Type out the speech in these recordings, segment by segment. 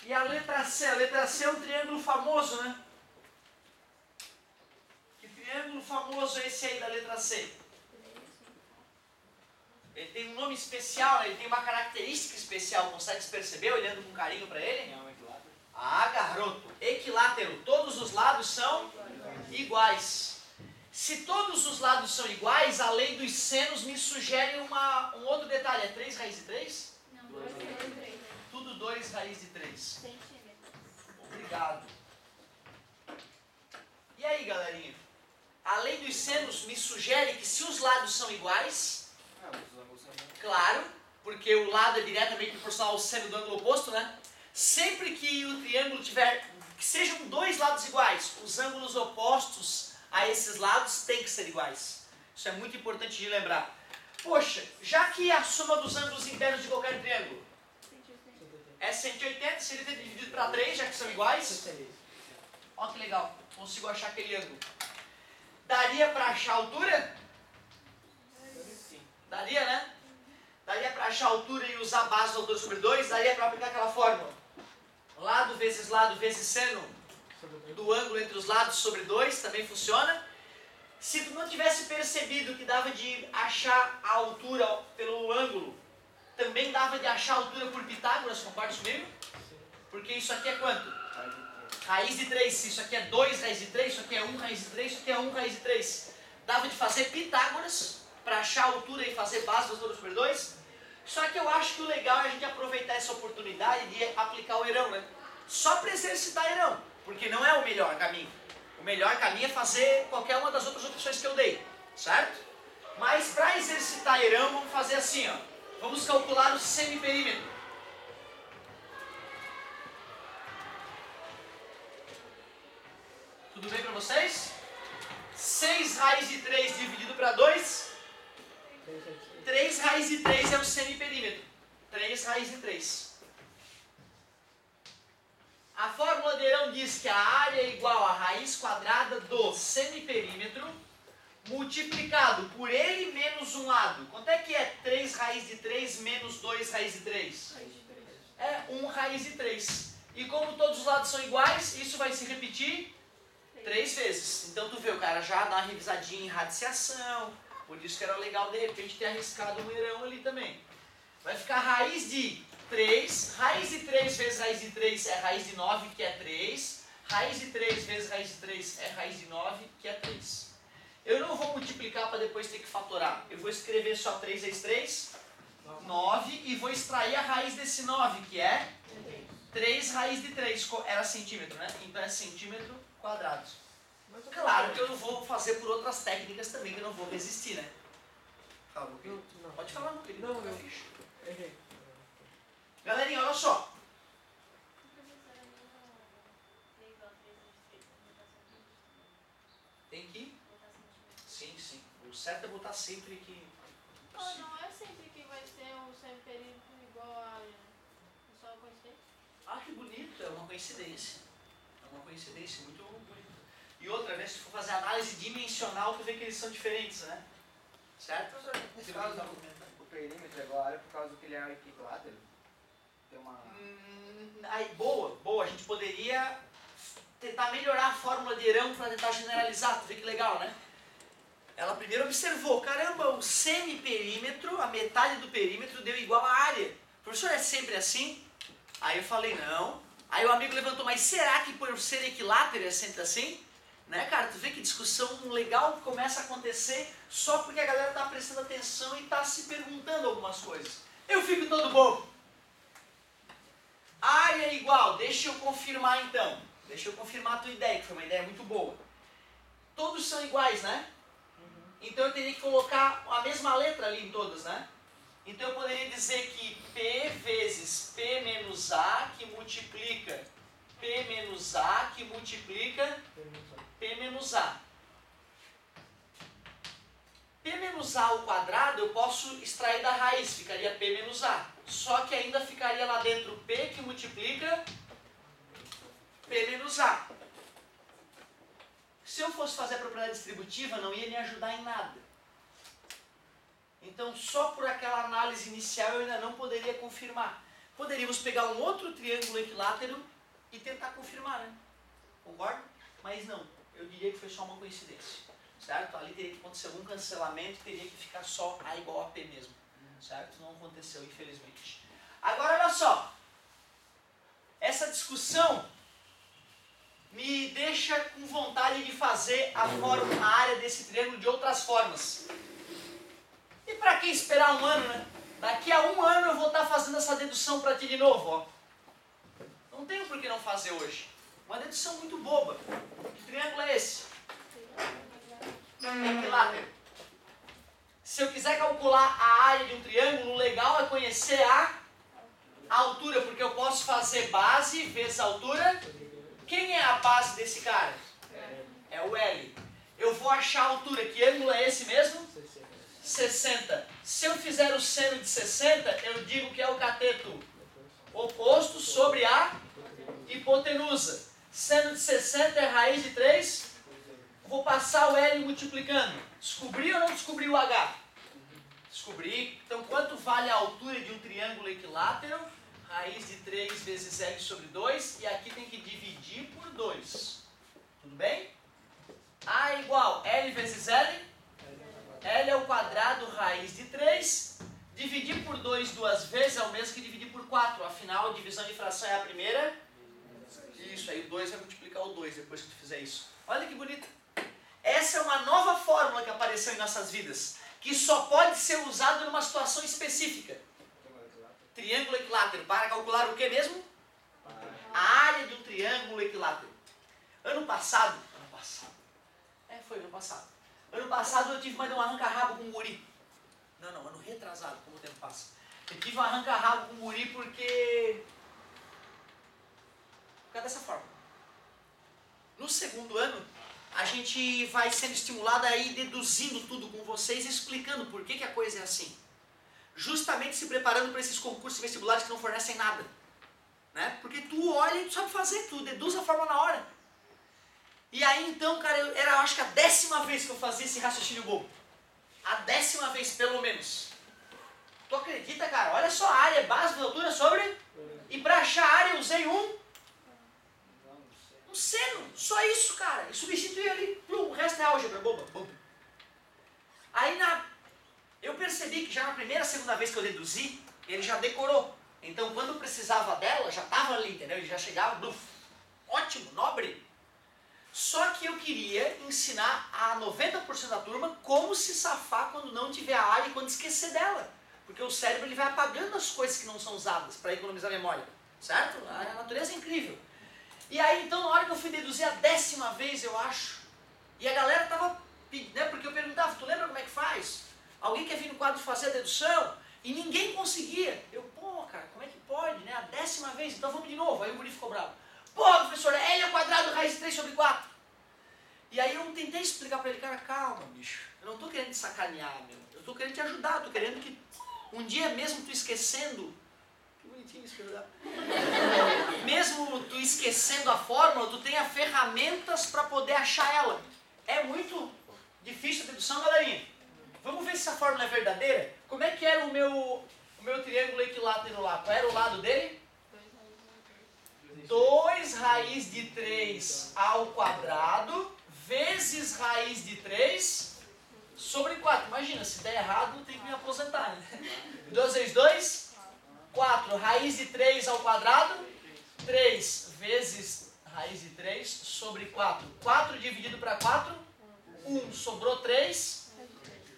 E a letra C? A letra C é um triângulo famoso, né? Que triângulo famoso é esse aí da letra C? Ele tem um nome especial, né? Ele tem uma característica especial. Consegue se perceber olhando com carinho para ele? É um equilátero. Ah, garoto. Equilátero. Todos os lados são iguais. Se todos os lados são iguais, a lei dos senos me sugere um outro detalhe. É 3 raiz de 3? Não, 2 raiz de 3. Tudo 2 raiz de 3. Centímetros. Obrigado. E aí, galerinha? A lei dos senos me sugere que se os lados são iguais, Os ângulos são claro, porque o lado é diretamente proporcional ao seno do ângulo oposto, né? Sempre que o triângulo tiver, que sejam dois lados iguais, os ângulos opostos a esses lados têm que ser iguais. Isso é muito importante de lembrar. Poxa, já que a soma dos ângulos internos de qualquer triângulo 180. é 180, seria ter dividido para 3, já que são iguais. Olha que legal, consigo achar aquele ângulo. Daria para achar a altura? sim. Daria, né? Daria para achar a altura e usar a base da altura sobre 2? Daria para aplicar aquela fórmula? Lado vezes seno do ângulo entre os lados sobre 2, também funciona. Se tu não tivesse percebido que dava de achar a altura pelo ângulo, também dava de achar a altura por Pitágoras, concorda comigo? Porque isso aqui é quanto? Raiz de 3. Se isso aqui é 2 raiz de 3, isso aqui é 1 raiz de 3, isso aqui é 1 raiz de 3. Dava de fazer Pitágoras para achar a altura e fazer base da altura sobre 2. Só que eu acho que o legal é a gente aproveitar essa oportunidade de aplicar o herão, né? Só para exercitar herão, porque não é o melhor caminho. O melhor caminho é fazer qualquer uma das outras opções que eu dei, certo? Mas para exercitar herão, vamos fazer assim, ó. Vamos calcular o semiperímetro. Tudo bem para vocês? 6 raiz de 3 dividido para 2. 3 raiz de 3 é o semiperímetro. 3 raiz de 3. A fórmula de herão diz que a área é igual à raiz quadrada do semiperímetro multiplicado por ele menos um lado. Quanto é que é 3 raiz de 3 menos 2 raiz de 3? É 1 raiz de 3. E como todos os lados são iguais, isso vai se repetir 3 vezes. Então tu vê, o cara já dá uma revisadinha em radiciação. Por isso que era legal de repente ter arriscado um herão ali também. Vai ficar raiz de 3. Raiz de 3 vezes raiz de 3 é raiz de 9, que é 3. Raiz de 3 vezes raiz de 3 é raiz de 9, que é 3. Eu não vou multiplicar para depois ter que fatorar. Eu vou escrever só 3 vezes 3, 9, e vou extrair a raiz desse 9, que é 3 raiz de 3. Era centímetro, né? Então é centímetro quadrado. Claro que eu não vou fazer por outras técnicas também, que eu não vou resistir, né? Fala, meu querido. Pode falar, meu querido. Não, eu errei. Galerinha, olha só. Tem que? Sim, sim. O certo é botar sempre que... Oh, não é sempre que vai ser um semiperímetro igual a... É só coincidência? Ah, que bonito. É uma coincidência. É uma coincidência muito bonita. E outra, né? Se for fazer análise dimensional, tu vê que eles são diferentes, né? Certo? Nesse caso, o perímetro é igual a área por causa que ele é equilátero. Tem uma... Aí, boa. A gente poderia tentar melhorar a fórmula de herão para tentar generalizar. Tu vê que legal, né? Ela primeiro observou, caramba, o semiperímetro, a metade do perímetro deu igual à área. Professor, é sempre assim? Aí eu falei, não. Aí o amigo levantou, mas será que por ser equilátero é sempre assim? Né, cara? Tu vê que discussão legal começa a acontecer só porque a galera está prestando atenção e está se perguntando algumas coisas. Eu fico todo bobo. Área é igual, deixa eu confirmar então. Deixa eu confirmar a tua ideia, que foi uma ideia muito boa. Todos são iguais, né? Então eu teria que colocar a mesma letra ali em todas, né? Então eu poderia dizer que P vezes P menos A que multiplica P menos A que multiplica P menos A. P menos A ao quadrado eu posso extrair da raiz, ficaria P menos A. Só que ainda ficaria lá dentro P que multiplica P menos A. Se eu fosse fazer a propriedade distributiva, não ia me ajudar em nada. Então, só por aquela análise inicial eu ainda não poderia confirmar. poderíamos pegar um outro triângulo equilátero e tentar confirmar, né? Concorda? Mas não, eu diria que foi só uma coincidência, certo? Ali teria que acontecer algum cancelamento, teria que ficar só A igual a P mesmo, certo? Não aconteceu, infelizmente. Agora, olha só, essa discussão me deixa com vontade de fazer a área desse triângulo de outras formas. E para que esperar um ano, né? Daqui a um ano eu vou estar fazendo essa dedução para ti de novo, ó. Não tenho por que não fazer hoje. Uma dedução muito boba. Que triângulo é esse? Equilátero. Se eu quiser calcular a área de um triângulo, o legal é conhecer a altura, porque eu posso fazer base vezes altura. Quem é a base desse cara? É o L. Eu vou achar a altura. Que ângulo é esse mesmo? 60. Se eu fizer o seno de 60, eu digo que é o cateto oposto sobre a hipotenusa. Seno de 60 é raiz de 3. Vou passar o L multiplicando. Descobri ou não descobri o H? Descobri. Então, quanto vale a altura de um triângulo equilátero? Raiz de 3 vezes L sobre 2. E aqui tem que dividir por 2. Tudo bem? A igual L vezes L. L é o quadrado raiz de 3. Dividir por 2 duas vezes é o mesmo que dividir por 4. Afinal, a divisão de fração é a primeira. Isso, aí o 2 vai multiplicar o 2 depois que tu fizer isso. Olha que bonito. Essa é uma nova fórmula que apareceu em nossas vidas, que só pode ser usada numa situação específica. Triângulo equilátero. Para calcular o que mesmo? A área de um triângulo equilátero. Ano passado. Foi ano passado. Ano passado eu tive mais um arranca-rabo com um guri. Não, ano retrasado, como o tempo passa. Eu tive um arranca-rabo com um guri porque... Por causa dessa forma. No segundo ano, a gente vai sendo estimulado a ir deduzindo tudo com vocês e explicando por que a coisa é assim. Justamente se preparando para esses concursos vestibulares que não fornecem nada. Né? Porque tu olha e tu sabe fazer, tu deduz a forma na hora. E aí então, cara, era acho que a 10ª vez que eu fazia esse raciocínio bobo. A 10ª vez, pelo menos. Tu acredita, cara? Olha só, a área base da altura sobre... E para achar a área eu usei um seno. Só isso, cara. E substituí ali. Plum, o resto é álgebra, boba. Aí eu percebi que já na primeira, segunda vez que eu deduzi, ele já decorou. Então quando precisava dela, já estava ali, entendeu? Ele já chegava, bluf. Ótimo, nobre. Só que eu queria ensinar a 90% da turma como se safar quando não tiver a área e quando esquecer dela. Porque o cérebro ele vai apagando as coisas que não são usadas para economizar memória. Certo? A natureza é incrível. E aí então na hora que eu fui deduzir a 10ª vez, eu acho, e a galera tava pedindo, né, porque eu perguntava, tu lembra como é que faz? Alguém quer vir no quadro fazer a dedução? E ninguém conseguia. Eu, pô, cara, como é que pode, né? A 10ª vez, então vamos de novo. Aí o guri ficou bravo. Pô, professor, L ao quadrado raiz de 3 sobre 4. E aí eu tentei explicar pra ele, cara, calma, bicho. Eu não tô querendo te sacanear, meu. Eu tô querendo te ajudar, tô querendo que um dia mesmo tu esquecendo... Que bonitinho isso que eu dá. Mesmo tu esquecendo a fórmula, tu tenha ferramentas pra poder achar ela. É muito difícil a dedução, galerinha. Vamos ver se essa fórmula é verdadeira? Como é que era o meu triângulo equilátero lá? Qual era o lado dele? 2 raiz de 3 ao quadrado vezes raiz de 3 sobre 4. Imagina, se der errado, tem que me aposentar, né? 2 vezes 2, 4. Raiz de 3 ao quadrado, 3 vezes raiz de 3 sobre 4. 4 dividido para 4, 1. Sobrou 3,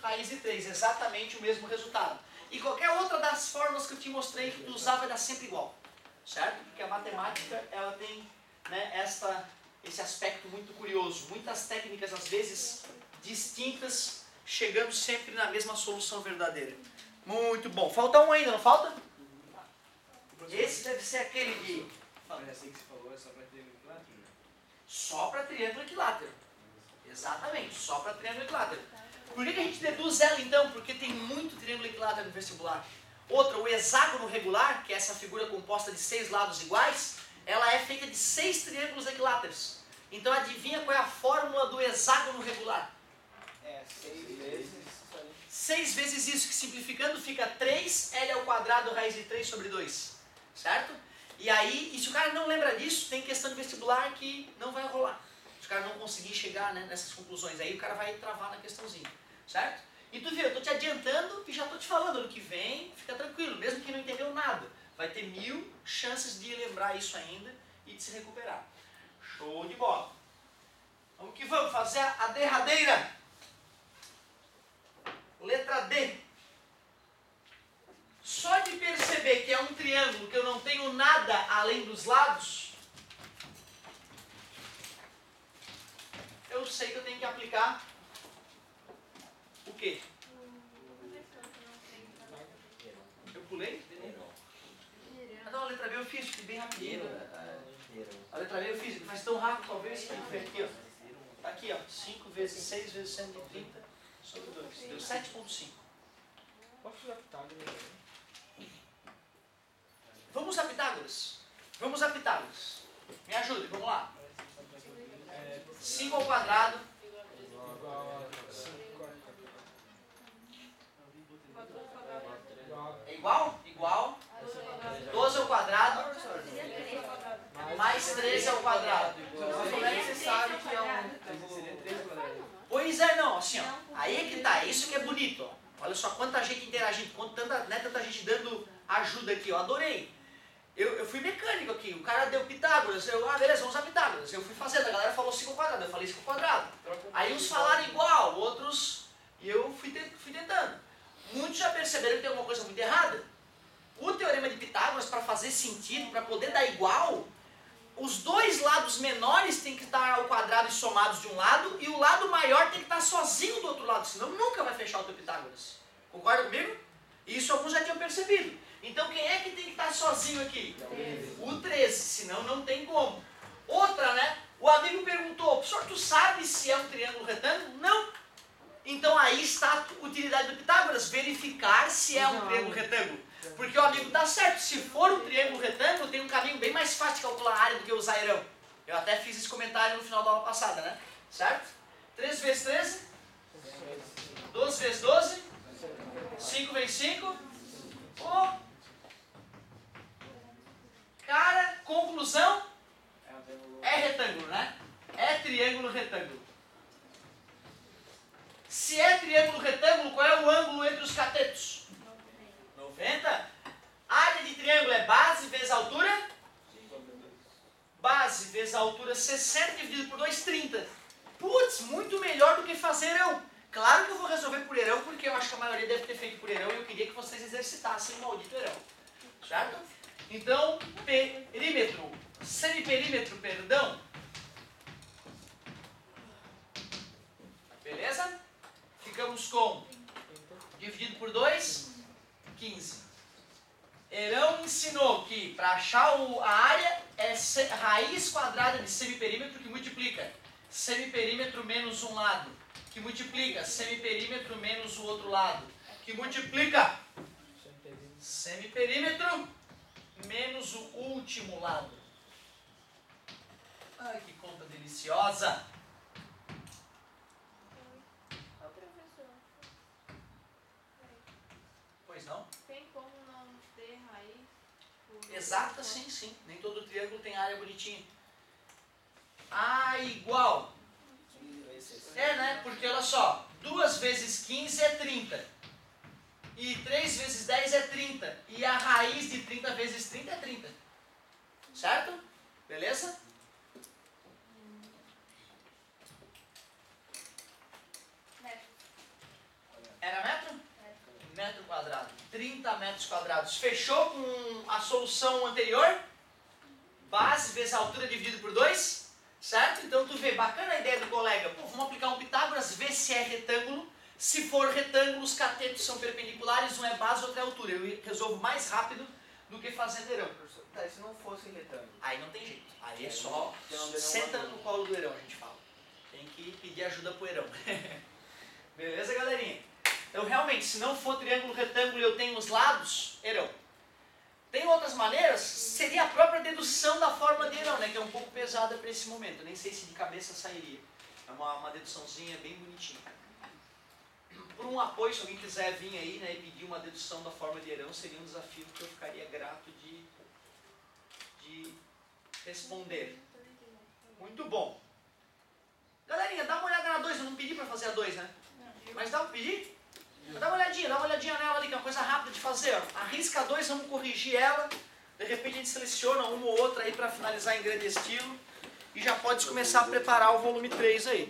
raiz de 3. Exatamente o mesmo resultado. E qualquer outra das fórmulas que eu te mostrei que tu usar vai dar sempre igual. Certo? Porque a matemática, ela tem, né, esse aspecto muito curioso. Muitas técnicas, às vezes, distintas, chegando sempre na mesma solução verdadeira. Muito bom. Falta um ainda, não falta? Esse deve ser aquele de... Mas assim que você falou, é só para triângulo equilátero? Só para triângulo equilátero. Exatamente, só para triângulo equilátero. Por que a gente deduz ela, então? Porque tem muito triângulo equilátero no vestibular. Outra, o hexágono regular, que é essa figura composta de 6 lados iguais, ela é feita de 6 triângulos equiláteros. Então adivinha qual é a fórmula do hexágono regular? 6 vezes... 6 vezes isso, que simplificando fica 3L ao quadrado raiz de 3 sobre 2. certo? E aí, e se o cara não lembra disso, tem questão de vestibular que não vai rolar. Se o cara não conseguir chegar, né, nessas conclusões, aí o cara vai travar na questãozinha, certo? E tu viu, eu tô te adiantando e já tô te falando, ano que vem, fica tranquilo, mesmo que não entendeu nada, vai ter 1000 chances de lembrar isso ainda e de se recuperar. Show de bola. Vamos que vamos, fazer a derradeira. Letra D. Só de perceber que é um triângulo que eu não tenho nada além dos lados, eu sei que eu tenho que aplicar o quê? Eu pulei? Ah, não, a letra B eu fiz, fiz bem rapidinho. A letra B eu fiz tão rápido talvez que foi aqui, ó. Tá aqui, ó. 5 vezes 6 vezes 130 sobre 2. Deu 7,5. Posso usar Pitágoras? Vamos a Pitágoras. Vamos a Pitágoras. Me ajude, vamos lá. 5 ao quadrado. Igual a 5 É igual? Igual. 12 ao quadrado. Mais 13 ao quadrado. Como é que você sabe que é um... Seria 3 quadrados. Pois é, não, assim, ó. Aí é que tá, isso que é bonito, ó. Olha só quanta gente interagindo, tanta gente dando ajuda aqui, eu adorei. Eu fui mecânico aqui, o cara deu Pitágoras, beleza, vamos usar Pitágoras. Eu fui fazendo, a galera falou 5 ao quadrado, eu falei 5 ao quadrado. Aí uns falaram igual, outros, e eu fui tentando. Muitos já perceberam que tem alguma coisa muito errada. O teorema de Pitágoras, para fazer sentido, para poder dar igual, os dois lados menores têm que estar ao quadrado e somados de um lado, e o lado maior tem que estar sozinho do outro lado, senão nunca vai fechar o teu Pitágoras. Concorda comigo? Isso alguns já tinham percebido. Então quem é que tem que estar sozinho aqui? O 13, senão não tem como. Outra, né? O amigo perguntou, professor, tu sabe se é um triângulo retângulo? Não. Então aí está a utilidade do Pitágoras, verificar se é um triângulo retângulo. Porque o amigo dá certo, se for um triângulo retângulo, tem um caminho bem mais fácil de calcular a área do que usar airão. Eu até fiz esse comentário no final da aula passada, né? Certo? 3 vezes 13? 12 vezes 12? 5 vezes 5? Oh. Cara, conclusão? É retângulo, né? É triângulo retângulo. Se é triângulo retângulo, qual é o ângulo entre os catetos? 90. Área de triângulo é base vezes altura? Base vezes altura 60 dividido por 2, 30. Putz, muito melhor do que fazer airão. Claro que eu vou resolver por airão, porque eu acho que a maioria deve ter feito por airão e eu queria que vocês exercitassem o maldito airão. Certo? Então, perímetro, semiperímetro, perdão. Beleza? Ficamos com dividido por 2, 15. Herão ensinou que para achar a área é raiz quadrada de semiperímetro que multiplica semiperímetro menos um lado, que multiplica semiperímetro menos o outro lado, que multiplica semiperímetro menos o último lado. Ai, que conta deliciosa! Pois não? Tem como não ter raiz? Exata, sim, sim. Nem todo triângulo tem área bonitinha. A igual. É, né? Porque olha só, 2 vezes 15 é 30. E 3 vezes 10 é 30. E a raiz de 30 vezes 30 é 30. Certo? Beleza? Era metro? Metro quadrado. 30 metros quadrados. Fechou com a solução anterior? Base vezes a altura dividido por 2? Certo? Então tu vê, bacana a ideia do colega. Pô, vamos aplicar um Pitágoras, ver se é retângulo. Se for retângulo, os catetos são perpendiculares, um é base, outro é altura. Eu resolvo mais rápido do que fazendo airão. Tá, se não fosse retângulo. Aí não tem jeito. Aí é só senta no colo do airão, a gente fala. Tem que pedir ajuda pro airão. Beleza, galerinha? Então, realmente, se não for triângulo retângulo e eu tenho os lados, airão. Tem outras maneiras? Seria a própria dedução da forma de airão, né? Que é um pouco pesada para esse momento. Eu nem sei se de cabeça sairia. É uma deduçãozinha bem bonitinha. Por um apoio, se alguém quiser vir aí, né, e pedir uma dedução da forma de airão, seria um desafio que eu ficaria grato de responder. Muito bom. Galerinha, dá uma olhada na 2, eu não pedi para fazer a 2, né? Mas dá um pedir? Dá uma olhadinha nela ali, que é uma coisa rápida de fazer. Ó. Arrisca a 2, vamos corrigir ela. De repente a gente seleciona uma ou outra aí para finalizar em grande estilo. E já pode começar a preparar o volume 3 aí.